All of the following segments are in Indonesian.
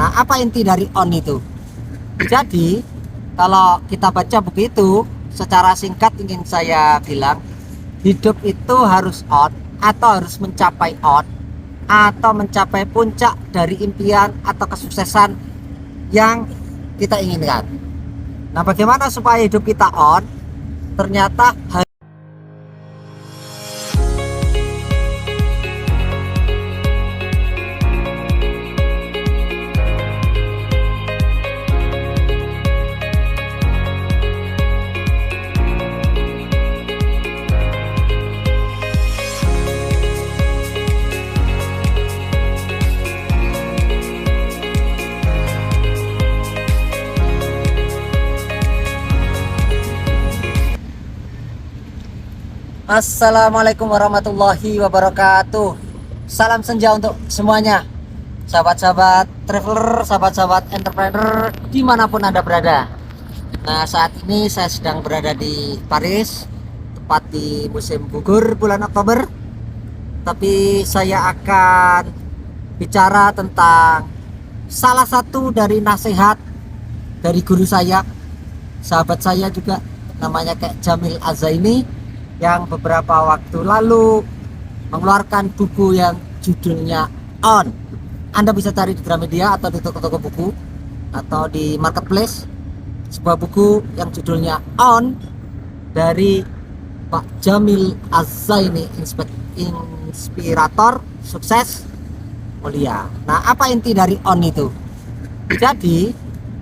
Nah, apa inti dari on itu? Jadi, kalau kita baca buku itu, secara singkat ingin saya bilang, hidup itu harus on atau harus mencapai on atau mencapai puncak dari impian atau kesuksesan yang kita inginkan. Nah, bagaimana supaya hidup kita on? Ternyata Assalamualaikum warahmatullahi wabarakatuh. Salam senja untuk semuanya, sahabat-sahabat traveler, sahabat-sahabat entrepreneur dimanapun Anda berada. Nah, saat ini saya sedang berada di Paris, tepat di musim gugur bulan Oktober. Tapi saya akan bicara tentang salah satu dari nasihat dari guru saya, sahabat saya juga, namanya Kak Jamil Azaini, yang beberapa waktu lalu mengeluarkan buku yang judulnya On. Anda bisa cari di Gramedia atau di toko-toko buku atau di marketplace, sebuah buku yang judulnya On dari Pak Jamil Azaini, inspirator sukses mulia. Nah, apa inti dari On itu? Jadi,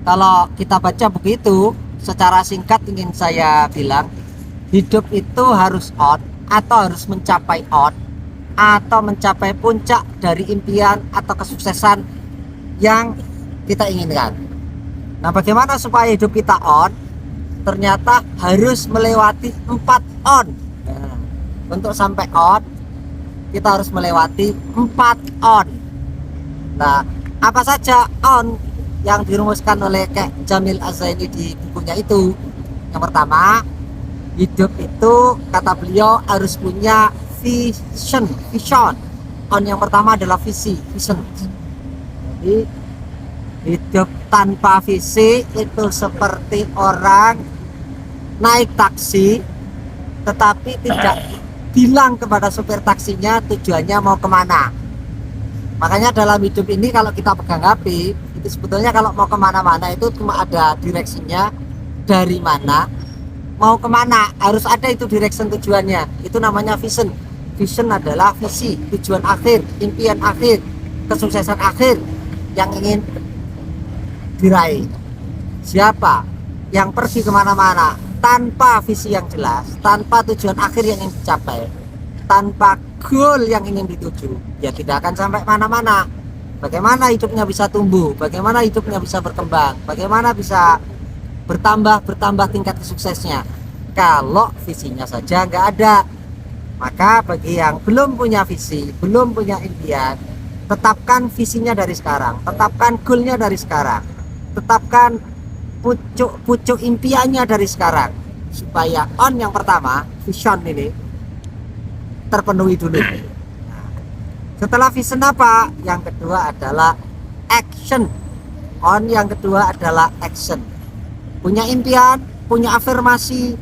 kalau kita baca buku itu, secara singkat ingin saya bilang, hidup itu harus on atau harus mencapai on atau mencapai puncak dari impian atau kesuksesan yang kita inginkan. Nah, bagaimana supaya hidup kita on? Ternyata harus melewati 4 on. Nah, untuk sampai on, kita harus melewati 4 on. Nah, apa saja on yang dirumuskan oleh Kak Jamil Azaini di bukunya itu? Yang pertama, hidup itu, kata beliau, harus punya vision. On yang pertama adalah vision. Jadi, hidup tanpa visi itu seperti orang naik taksi tetapi tidak bilang kepada supir taksinya tujuannya mau kemana. Makanya dalam hidup ini kalau kita pegang HP, itu sebetulnya kalau mau kemana-mana itu cuma ada direksinya, dari mana mau kemana, harus ada itu direction tujuannya. Itu namanya vision. Vision adalah visi, tujuan akhir, impian akhir, kesuksesan akhir yang ingin diraih. Siapa yang pergi kemana-mana tanpa visi yang jelas, tanpa tujuan akhir yang ingin dicapai, tanpa goal yang ingin dituju, ya tidak akan sampai mana-mana. Bagaimana hidupnya bisa tumbuh, bagaimana hidupnya bisa berkembang, bagaimana bisa bertambah tingkat suksesnya kalau visinya saja nggak ada. Maka bagi yang belum punya visi, belum punya impian, tetapkan visinya dari sekarang, tetapkan goalnya dari sekarang, tetapkan pucuk impiannya dari sekarang, supaya on yang pertama, vision ini terpenuhi dulu. Setelah vision apa? Yang kedua adalah action. On yang kedua adalah action. Punya impian, punya afirmasi,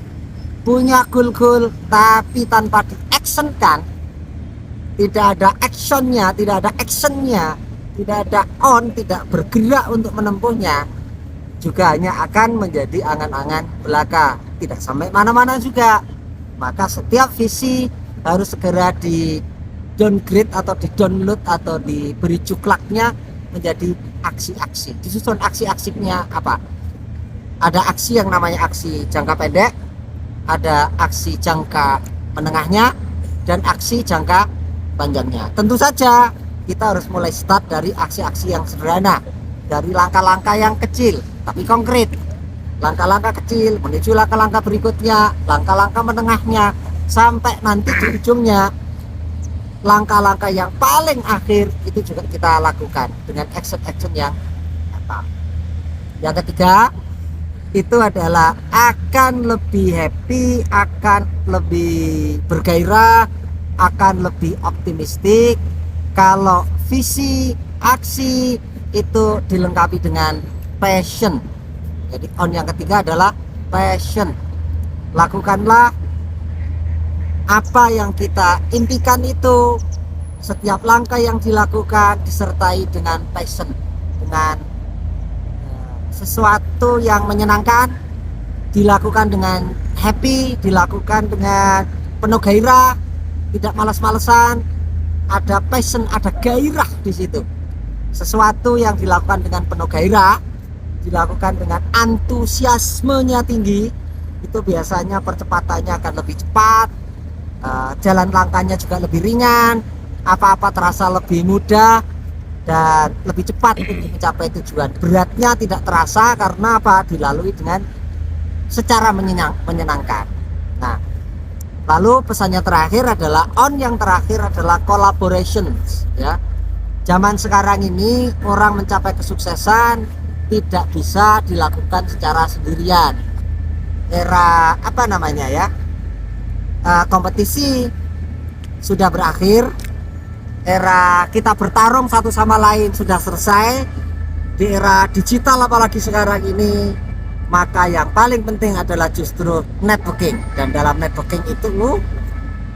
punya goal-goal, tapi tanpa di-actionkan, tidak ada actionnya, tidak ada actionnya, tidak ada on, tidak bergerak untuk menempuhnya, juga hanya akan menjadi angan-angan belaka, tidak sampai mana-mana juga. Maka setiap visi harus segera di downgrade atau di download atau diberi cuklaknya menjadi aksi-aksi. Disusun aksi-aksinya apa? Ada aksi yang namanya aksi jangka pendek, ada aksi jangka menengahnya, dan aksi jangka panjangnya. Tentu saja kita harus mulai start dari aksi-aksi yang sederhana, dari langkah-langkah yang kecil tapi konkret. Langkah-langkah kecil menuju langkah-langkah berikutnya, langkah-langkah menengahnya, sampai nanti di ujungnya langkah-langkah yang paling akhir itu juga kita lakukan dengan action-action yang nyata. Yang ketiga, itu adalah akan lebih happy, akan lebih bergairah, akan lebih optimistik kalau visi, aksi, itu dilengkapi dengan passion. Jadi on yang ketiga adalah passion. Lakukanlah apa yang kita impikan itu, setiap langkah yang dilakukan disertai dengan passion, dengan sesuatu yang menyenangkan, dilakukan dengan happy, dilakukan dengan penuh gairah, tidak malas-malesan, ada passion, ada gairah di situ. Sesuatu yang dilakukan dengan penuh gairah, dilakukan dengan antusiasmenya tinggi, itu biasanya percepatannya akan lebih cepat, jalan langkahnya juga lebih ringan, apa-apa terasa lebih mudah dan lebih cepat untuk mencapai tujuan. Beratnya tidak terasa karena apa? Dilalui dengan secara menyenangkan. Nah, lalu pesannya terakhir adalah on yang terakhir adalah collaborations, ya. Zaman sekarang ini orang mencapai kesuksesan tidak bisa dilakukan secara sendirian. Era apa namanya ya? Kompetisi sudah berakhir. Era kita bertarung satu sama lain sudah selesai. Di era digital apalagi sekarang ini, maka yang paling penting adalah justru networking. Dan dalam networking itu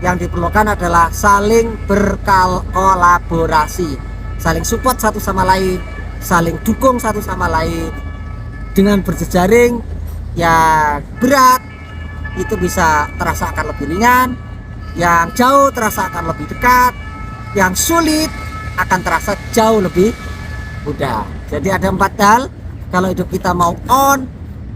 yang diperlukan adalah saling berkolaborasi, saling support satu sama lain, saling dukung satu sama lain. Dengan berjejaring yang berat itu bisa terasa akan lebih ringan, yang jauh terasa akan lebih dekat, yang sulit akan terasa jauh lebih mudah. Jadi ada 4 hal kalau hidup kita mau on,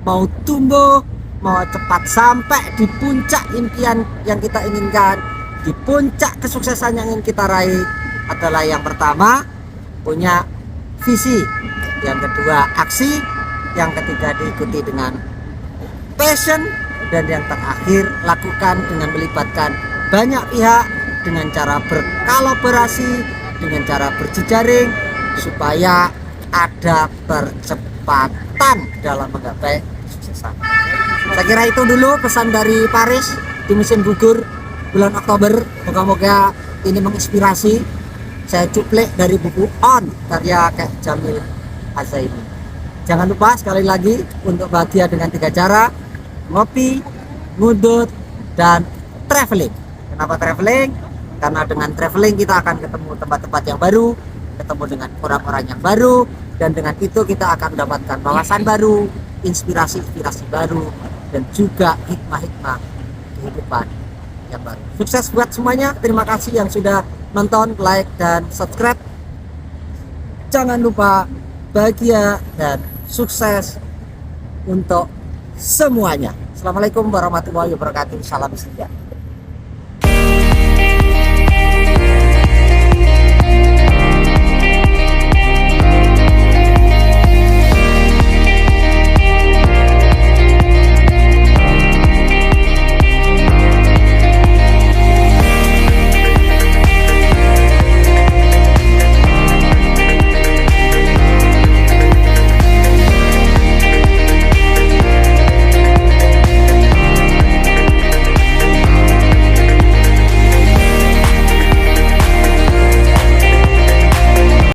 mau tumbuh, mau cepat sampai di puncak impian yang kita inginkan, di puncak kesuksesan yang ingin kita raih, adalah yang pertama punya visi, yang kedua aksi, yang ketiga diikuti dengan passion, dan yang terakhir lakukan dengan melibatkan banyak pihak, dengan cara berkolaborasi, dengan cara berjejaring, supaya ada percepatan dalam menggapai kesuksesan. Saya kira itu dulu pesan dari Paris di musim gugur bulan Oktober. Moga-moga ini menginspirasi. Saya cuplek dari buku On karya Kek Jamil Azaimi. Jangan lupa sekali lagi untuk bahagia dengan 3 cara: ngopi, ngudut, dan traveling. Kenapa traveling? Karena dengan traveling kita akan ketemu tempat-tempat yang baru, ketemu dengan orang-orang yang baru, dan dengan itu kita akan mendapatkan wawasan baru, inspirasi-inspirasi baru, dan juga hikmah-hikmah kehidupan yang baru. Sukses buat semuanya. Terima kasih yang sudah nonton, like, dan subscribe. Jangan lupa bahagia dan sukses untuk semuanya. Assalamualaikum warahmatullahi wabarakatuh. Salam sejahtera.